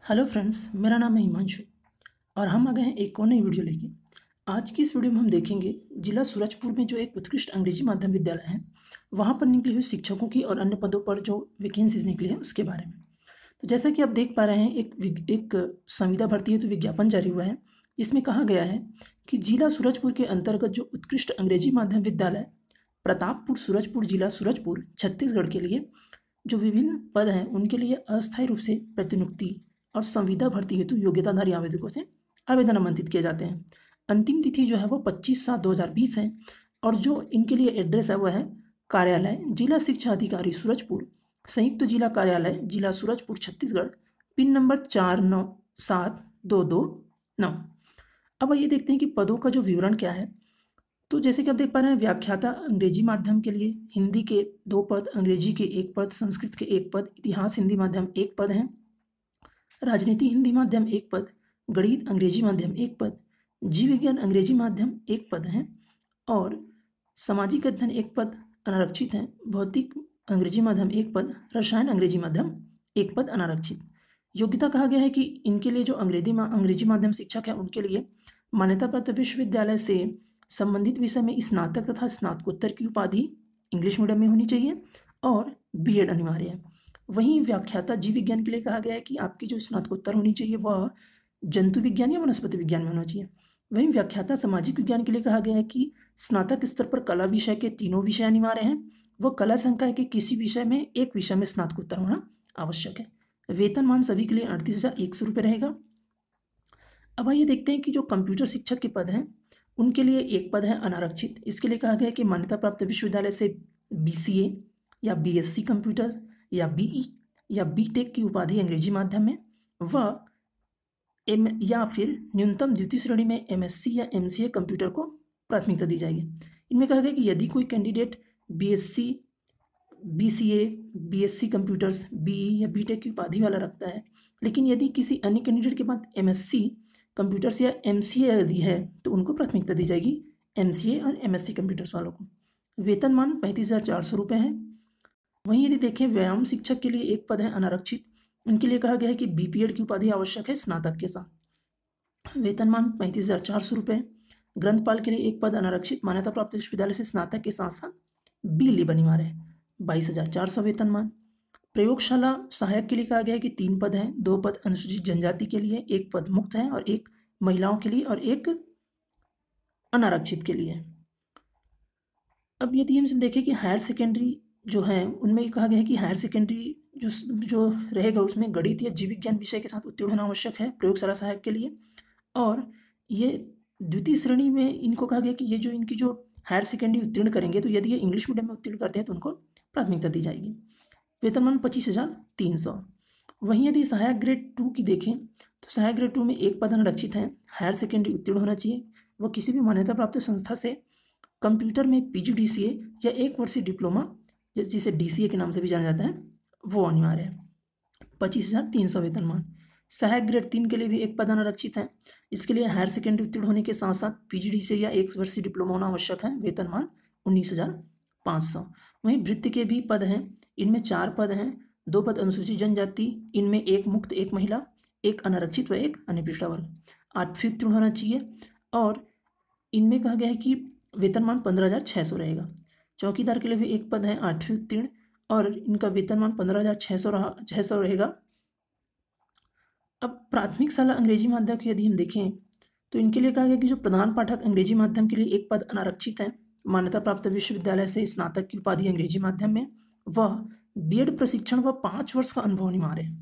Hello friends, मेरा नाम है हिमांशु और हम आ गए हैं एक और नई वीडियो लेके। आज की इस वीडियो में हम देखेंगे जिला सूरजपुर में जो एक उत्कृष्ट अंग्रेजी माध्यम विद्यालय है वहाँ पर निकली हुई शिक्षकों की और अन्य पदों पर जो वैकेंसीज निकली है उसके बारे में। तो जैसा कि आप देख पा रहे हैं, एक संविदा भर्ती हेतु विज्ञापन जारी हुआ है जिसमें कहा गया है कि जिला सूरजपुर के अंतर्गत जो उत्कृष्ट अंग्रेजी माध्यम विद्यालय प्रतापपुर सूरजपुर जिला सूरजपुर छत्तीसगढ़ के लिए जो विभिन्न पद हैं उनके लिए अस्थायी रूप से प्रतिनियुक्ति और संविदा भर्ती हेतु योग्यताधारी आवेदकों से आवेदन आमंत्रित किए जाते हैं। अंतिम तिथि जो है वो 25/7/2020 है और जो इनके लिए एड्रेस है वह है कार्यालय जिला शिक्षा अधिकारी सूरजपुर, संयुक्त जिला कार्यालय जिला सूरजपुर छत्तीसगढ़, पिन नंबर 497229। अब आइए देखते हैं कि पदों का जो विवरण क्या है। तो जैसे कि आप देख पा रहे हैं, व्याख्याता अंग्रेजी माध्यम के लिए हिंदी के 2 पद, अंग्रेजी के 1 पद, संस्कृत के 1 पद, इतिहास हिंदी माध्यम 1 पद हैं, राजनीति हिंदी माध्यम 1 पद, गणित अंग्रेजी माध्यम 1 पद, जीव विज्ञान अंग्रेजी माध्यम 1 पद हैं और सामाजिक अध्ययन 1 पद अनारक्षित हैं, भौतिक अंग्रेजी माध्यम 1 पद, रसायन अंग्रेजी माध्यम 1 पद अनारक्षित। योग्यता कहा गया है कि इनके लिए जो अंग्रेजी माध्यम शिक्षक है उनके लिए मान्यता प्राप्त विश्वविद्यालय से संबंधित विषय में स्नातक तथा स्नातकोत्तर की उपाधि इंग्लिश मीडियम में होनी चाहिए और बीएड अनिवार्य है। वहीं व्याख्याता जीव विज्ञान के लिए कहा गया है कि आपकी जो स्नातकोत्तर होनी चाहिए वह जंतु विज्ञान या वनस्पति विज्ञान में होना चाहिए। वहीं व्याख्याता सामाजिक विज्ञान के लिए कहा गया है कि स्नातक स्तर पर कला विषय के 3 विषय अनिवार्य हैं, वह कला संकाय के किसी विषय में एक विषय में स्नातकोत्तर होना आवश्यक है। वेतनमान सभी के लिए 38,100 रुपये रहेगा। अब आइए देखते हैं कि जो कंप्यूटर शिक्षक के पद हैं उनके लिए 1 पद है अनारक्षित। इसके लिए कहा गया है कि मान्यता प्राप्त विश्वविद्यालय से BCA या BSc कंप्यूटर या BE या BTech की उपाधि अंग्रेजी माध्यम में व या फिर न्यूनतम द्वितीय श्रेणी में MSc या MCA कंप्यूटर को प्राथमिकता दी जाएगी। इनमें कहा गया कि यदि कोई candidate BSc, BCA, BSc computers, BE या BTech की उपाधि वाला रखता है, लेकिन यदि किसी अन्य कैंडिडेट के पास MSc कंप्यूटर्स या MCA यदि है तो उनको प्राथमिकता दी जाएगी MCA और MSc कंप्यूटर्स वालों को। वेतनमान 35,400 रुपये है। वहीं यदि देखें व्यायाम शिक्षक के लिए 1 पद है अनारक्षित। उनके लिए कहा गया है कि BPEड की उपाधि आवश्यक है स्नातक के साथ। वेतनमान 35,400 रुपये। ग्रंथपाल के लिए 1 पद अनारक्षित, मान्यता प्राप्त विश्वविद्यालय से स्नातक के साथ साथ B.Lieb अनिवार्य है, 22,400 वेतनमान। प्रयोगशाला सहायक के लिए कहा गया है कि 3 पद हैं, 2 पद अनुसूचित जनजाति के लिए, 1 पद मुक्त है और 1 महिलाओं के लिए और 1 अनारक्षित के लिए। अब यदि हम देखें कि हायर सेकेंडरी जो है उनमें कहा गया है कि हायर सेकेंडरी जो रहेगा उसमें गणित या जीव विज्ञान विषय के साथ उत्तीर्ण होना आवश्यक है प्रयोगशाला सहायक के लिए। और ये द्वितीय श्रेणी में इनको कहा गया कि ये जो इनकी जो हायर सेकेंडरी उत्तीर्ण करेंगे तो यदि ये इंग्लिश मीडियम में उत्तीर्ण करते हैं तो उनको प्राथमिकता दी जाएगी। वेतनमान 25,300। वहीं यदि सहायक ग्रेड 2 की देखें तो सहायक ग्रेड 2 में 1 पद अनारक्षित है, हायर सेकेंडरी उत्तीर्ण होना चाहिए, वह किसी भी मान्यता प्राप्त संस्था से कंप्यूटर में PGDCA या 1 वर्षीय डिप्लोमा जिसे DCA के नाम से भी जाना जाता है वो अनिवार्य है। 25,300 वेतनमान। सहायक ग्रेड 3 के लिए भी 1 पद अनारक्षित है। इसके लिए हायर सेकेंडरी उत्तीर्ण होने के साथ साथ PGDCA या 1 वर्षीय डिप्लोमा होना आवश्यक है। वेतनमान 19,500। वहीं वृत्ति के भी पद हैं, इनमें 4 पद हैं, 2 पद अनुसूचित जनजाति, इनमें 1 मुक्त, 1 महिला, 1 अनारक्षित व 1 अन्य पिछड़ा वर्ग। 8वीं उत्तीर्ण होना चाहिए और इनमें कहा गया है कि वेतनमान 15,600 रहेगा। चौकीदार के लिए भी 1 पद है, 8वीं उत्तीर्ण और इनका वेतनमान 15,600 रहेगा। अब प्राथमिक शाला अंग्रेजी माध्यम की यदि हम देखें तो इनके लिए कहा गया कि जो प्रधान पाठक अंग्रेजी माध्यम के लिए 1 पद अनारक्षित है, मान्यता प्राप्त विश्वविद्यालय से स्नातक की उपाधि अंग्रेजी माध्यम में, वह BEd प्रशिक्षण व 5 वर्ष का अनुभव अनिवार्य है,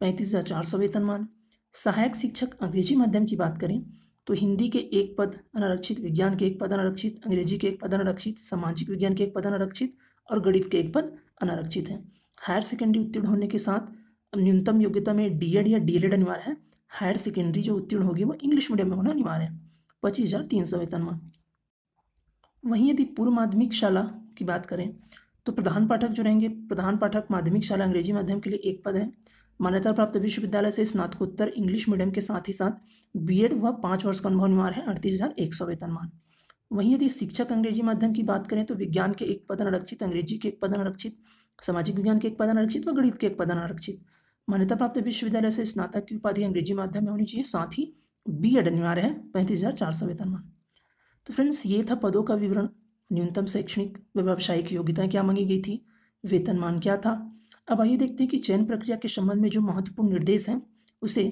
35,400 वेतनमान। सहायक शिक्षक अंग्रेजी माध्यम की बात करें तो हिंदी के 1 पद अनारक्षित, विज्ञान के 1 पद अनारक्षित, अंग्रेजी के 1 पद अनारक्षित, सामाजिक विज्ञान के 1 पद अनारक्षित और गणित के 1 पद अनारक्षित है। हायर सेकेंडरी उत्तीर्ण होने के साथ न्यूनतम योग्यता में DEd या DLED अनिवार्य है। हायर सेकेंडरी जो उत्तीर्ण होगी वो इंग्लिश मीडियम में होना अनिवार्य है। 25,300 वेतनमान। वहीं यदि पूर्व माध्यमिक शाला की बात करें तो प्रधान पाठक जो रहेंगे, प्रधान पाठक माध्यमिक शाला अंग्रेजी माध्यम के लिए 1 पद है, मान्यता प्राप्त विश्वविद्यालय से स्नातकोत्तर इंग्लिश मीडियम के साथ ही साथ BEd व 5 वर्ष का अनुभव अनिवार्य है, 38,100 वेतनमान। वहीं यदि शिक्षक अंग्रेजी माध्यम की बात करें तो विज्ञान के 1 पद अनारक्षित, अंग्रेजी के 1 पद अनारक्षित, सामाजिक विज्ञान के 1 पद अनारक्षित व गणित के 1 पद अनारक्षित। मान्यता प्राप्त विश्वविद्यालय से स्नातक की उपाधि अंग्रेजी माध्यम में होनी चाहिए, साथ ही बीएड अनिवार्य है, 35,400 वेतनमान। तो फ्रेंड्स ये था पदों का विवरण। न्यूनतम शैक्षणिक व व्यावसायिक योग्यता क्या मांगी गई थी, वेतनमान क्या था। अब आइए देखते हैं कि चयन प्रक्रिया के संबंध में जो महत्वपूर्ण निर्देश हैं उसे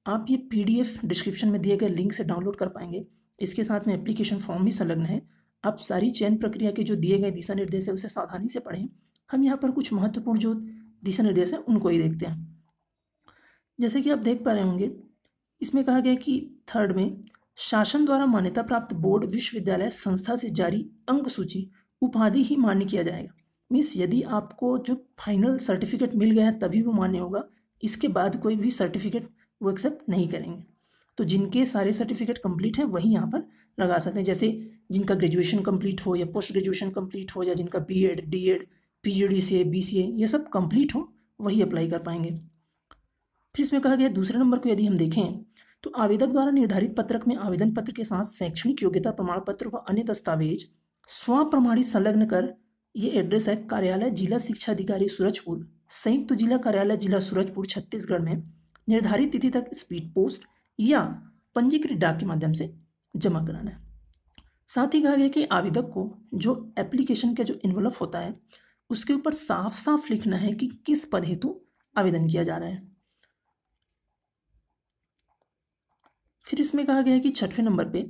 आप ये पीडीएफ डिस्क्रिप्शन में दिए गए लिंक से डाउनलोड कर पाएंगे। इसके साथ में एप्लीकेशन फॉर्म भी संलग्न है। आप सारी चयन प्रक्रिया के जो दिए गए दिशा निर्देश है उसे सावधानी से पढ़ें। हम यहाँ पर कुछ महत्वपूर्ण जो दिशा निर्देश हैं उनको ही देखते हैं। जैसे कि आप देख पा रहे होंगे, इसमें कहा गया कि थर्ड में शासन द्वारा मान्यता प्राप्त बोर्ड विश्वविद्यालय संस्था से जारी अंक सूची उपाधि ही मान्य किया जाएगा। मीन्स यदि आपको जो फाइनल सर्टिफिकेट मिल गया है तभी वो मान्य होगा, इसके बाद कोई भी सर्टिफिकेट वो एक्सेप्ट नहीं करेंगे। तो जिनके सारे सर्टिफिकेट कंप्लीट हैं वही यहाँ पर लगा सकते हैं। जैसे जिनका ग्रेजुएशन कंप्लीट हो या पोस्ट ग्रेजुएशन कंप्लीट हो या जिनका बीएड, डीएड, पीजीडीसीए, बीसीए ये सब कंप्लीट हो वही अप्लाई कर पाएंगे। फिर इसमें कहा गया दूसरे नंबर को यदि हम देखें तो आवेदक द्वारा निर्धारित पत्रक में आवेदन पत्र के साथ शैक्षणिक योग्यता प्रमाण पत्र व अन्य दस्तावेज स्वप्रमाणित संलग्न कर, ये एड्रेस है कार्यालय जिला शिक्षा अधिकारी सूरजपुर, संयुक्त जिला कार्यालय जिला सूरजपुर छत्तीसगढ़ में निर्धारित तिथि तक स्पीड पोस्ट या पंजीकृत डाक के माध्यम से जमा कराना है। साथ ही कहा गया कि आवेदक को जो एप्लीकेशन का जो इन्वॉल्व होता है उसके ऊपर साफ साफ लिखना है कि किस पद हेतु आवेदन किया जा रहा है। फिर इसमें कहा गया है कि छठवें नंबर पे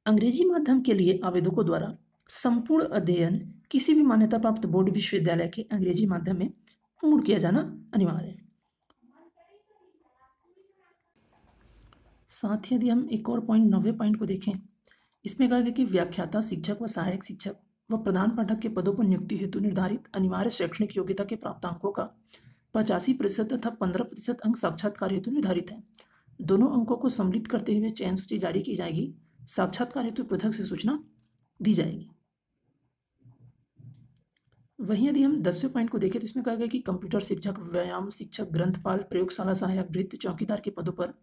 अंग्रेजी माध्यम के लिए आवेदकों द्वारा संपूर्ण अध्ययन किसी भी मान्यता प्राप्त बोर्ड विश्वविद्यालय के अंग्रेजी माध्यम में पूर्ण किया जाना अनिवार्य है। साथ ही यदि हम एक और पॉइंट 9वें पॉइंट को देखें, इसमें कहा गया कि व्याख्याता, शिक्षक व सहायक शिक्षक व प्रधान पाठक के पदों पर नियुक्ति हेतु निर्धारित अनिवार्य शैक्षणिक योग्यता के प्राप्तांकों का 85% तथा 15% अंक साक्षात्कार हेतु निर्धारित है। दोनों अंकों को सम्मिलित करते हुए चयन सूची जारी की जाएगी। साक्षात्कार हेतु पृथक से सूचना दी जाएगी। वहीं यदि हम 10वें पॉइंट को देखें तो इसमें कहा गया कि कंप्यूटर शिक्षक, व्यायाम शिक्षक, ग्रंथपाल, प्रयोगशाला सहायक, भृत्य, चौकीदार के पदों पर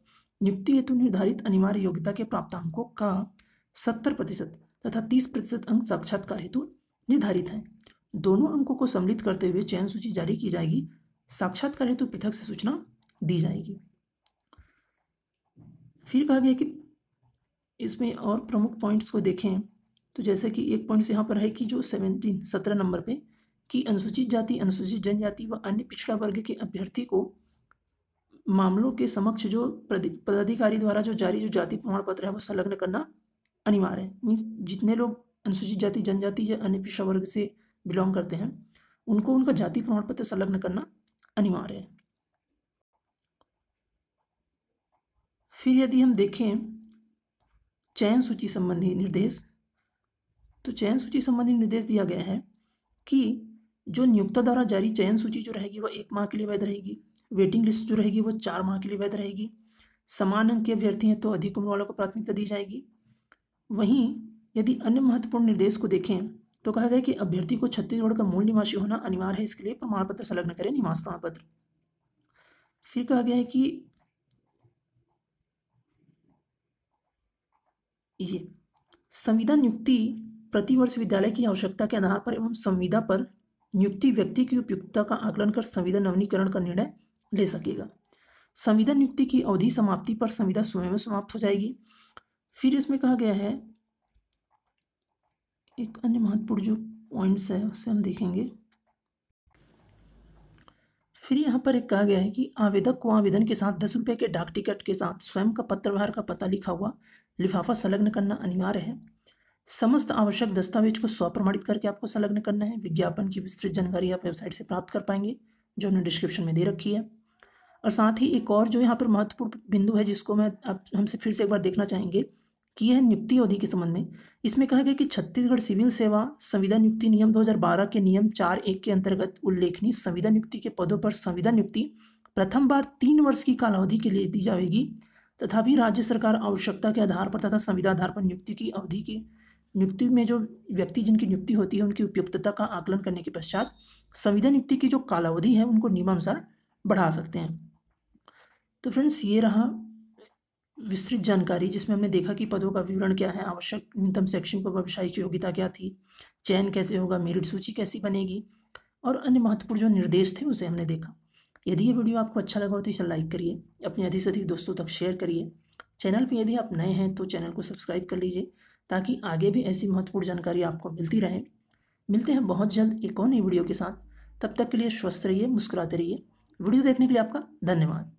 नियुक्ति हेतु निर्धारित अनिवार्य योग्यता के प्राप्तांकों का 70% तथा 30% अंक साक्षात्कार हेतु निर्धारित है। दोनों अंकों को सम्मिलित करते हुए चयन सूची जारी की जाएगी। साक्षात्कार हेतु पृथक से सूचना दी जाएगी। फिर कहा गया कि इसमें और प्रमुख पॉइंट्स को देखें तो जैसे कि एक पॉइंट्स यहाँ पर है कि जो 17 नंबर पे कि अनुसूचित जाति, अनुसूचित जनजाति व अन्य पिछड़ा वर्ग के अभ्यर्थी को मामलों के समक्ष जो पदाधिकारी द्वारा जो जारी जो जाति प्रमाण पत्र है वो संलग्न करना अनिवार्य है। मीन्स जितने लोग अनुसूचित जाति, जनजाति या अन्य पिछड़ा वर्ग से बिलोंग करते हैं उनको उनका जाति प्रमाण पत्र संलग्न करना अनिवार्य है। फिर यदि हम देखें चयन सूची संबंधी निर्देश, तो चयन सूची संबंधी निर्देश दिया गया है कि जो नियोक्ता द्वारा जारी चयन सूची जो रहेगी वह 1 माह के लिए वैध रहेगी। वेटिंग लिस्ट जो रहेगी वो 4 माह के लिए वैध रहेगी। समान अंक के अभ्यर्थी हैं तो अधिक उम्र वालों को प्राथमिकता दी जाएगी। वहीं यदि अन्य महत्वपूर्ण निर्देश को देखें तो कहा गया कि अभ्यर्थी को छत्तीसगढ़ का मूल निवासी होना अनिवार्य है, इसके लिए प्रमाण पत्र संलग्न करें, निवास प्रमाण पत्र। फिर कहा गया है कि ये संविदा नियुक्ति प्रतिवर्ष विद्यालय की आवश्यकता के आधार पर एवं संविदा पर नियुक्ति व्यक्ति की उपयुक्तता का आकलन कर संविदा नवीनीकरण का निर्णय ले सकेगा। संविदा नियुक्ति की अवधि समाप्ति पर संविदा स्वयं समाप्त हो जाएगी। फिर इसमें कहा गया है एक अन्य महत्वपूर्ण जो पॉइंट्स है उसे हम देखेंगे। फिर यहाँ पर एक कहा गया है कि आवेदक को आवेदन के साथ 10 रुपये के डाक टिकट के साथ स्वयं का पत्र व्यवहार का पता लिखा हुआ लिफाफा संलग्न करना अनिवार्य है। समस्त आवश्यक दस्तावेज को स्वप्रमाणित करके आपको संलग्न करना है। विज्ञापन की विस्तृत जानकारी आप वेबसाइट से प्राप्त कर पाएंगे जो हमने डिस्क्रिप्शन में दे रखी है। और साथ ही एक और जो यहाँ पर महत्वपूर्ण बिंदु है जिसको मैं आप हमसे फिर से एक बार देखना चाहेंगे कि यह नियुक्ति अवधि के संबंध में। इसमें कहा गया कि छत्तीसगढ़ सिविल सेवा संविदा नियुक्ति नियम 2012 के नियम 4(1) के अंतर्गत उल्लेखनीय संविदा नियुक्ति के पदों पर संविदा नियुक्ति प्रथम बार 3 वर्ष की कालावधि के लिए दी जाएगी। तथापि राज्य सरकार आवश्यकता के आधार पर तथा संविदा आधार पर नियुक्ति की अवधि की नियुक्ति में जो व्यक्ति जिनकी नियुक्ति होती है उनकी उपयुक्तता का आकलन करने के पश्चात संविदा नियुक्ति की जो कालावधि है उनको नियमानुसार बढ़ा सकते हैं। तो फ्रेंड्स ये रहा विस्तृत जानकारी जिसमें हमने देखा कि पदों का विवरण क्या है, आवश्यक न्यूनतम शैक्षणिक व व्यावसायिक योग्यता क्या थी, चयन कैसे होगा, मेरिट सूची कैसी बनेगी और अन्य महत्वपूर्ण जो निर्देश थे उसे हमने देखा। यदि ये वीडियो आपको अच्छा लगा हो तो इसे लाइक करिए, अपने अधिक से अधिक दोस्तों तक शेयर करिए। चैनल पर यदि आप नए हैं तो चैनल को सब्सक्राइब कर लीजिए ताकि आगे भी ऐसी महत्वपूर्ण जानकारी आपको मिलती रहे। मिलते हैं बहुत जल्द एक और नई वीडियो के साथ। तब तक के लिए स्वस्थ रहिए, मुस्कुराते रहिए। वीडियो देखने के लिए आपका धन्यवाद।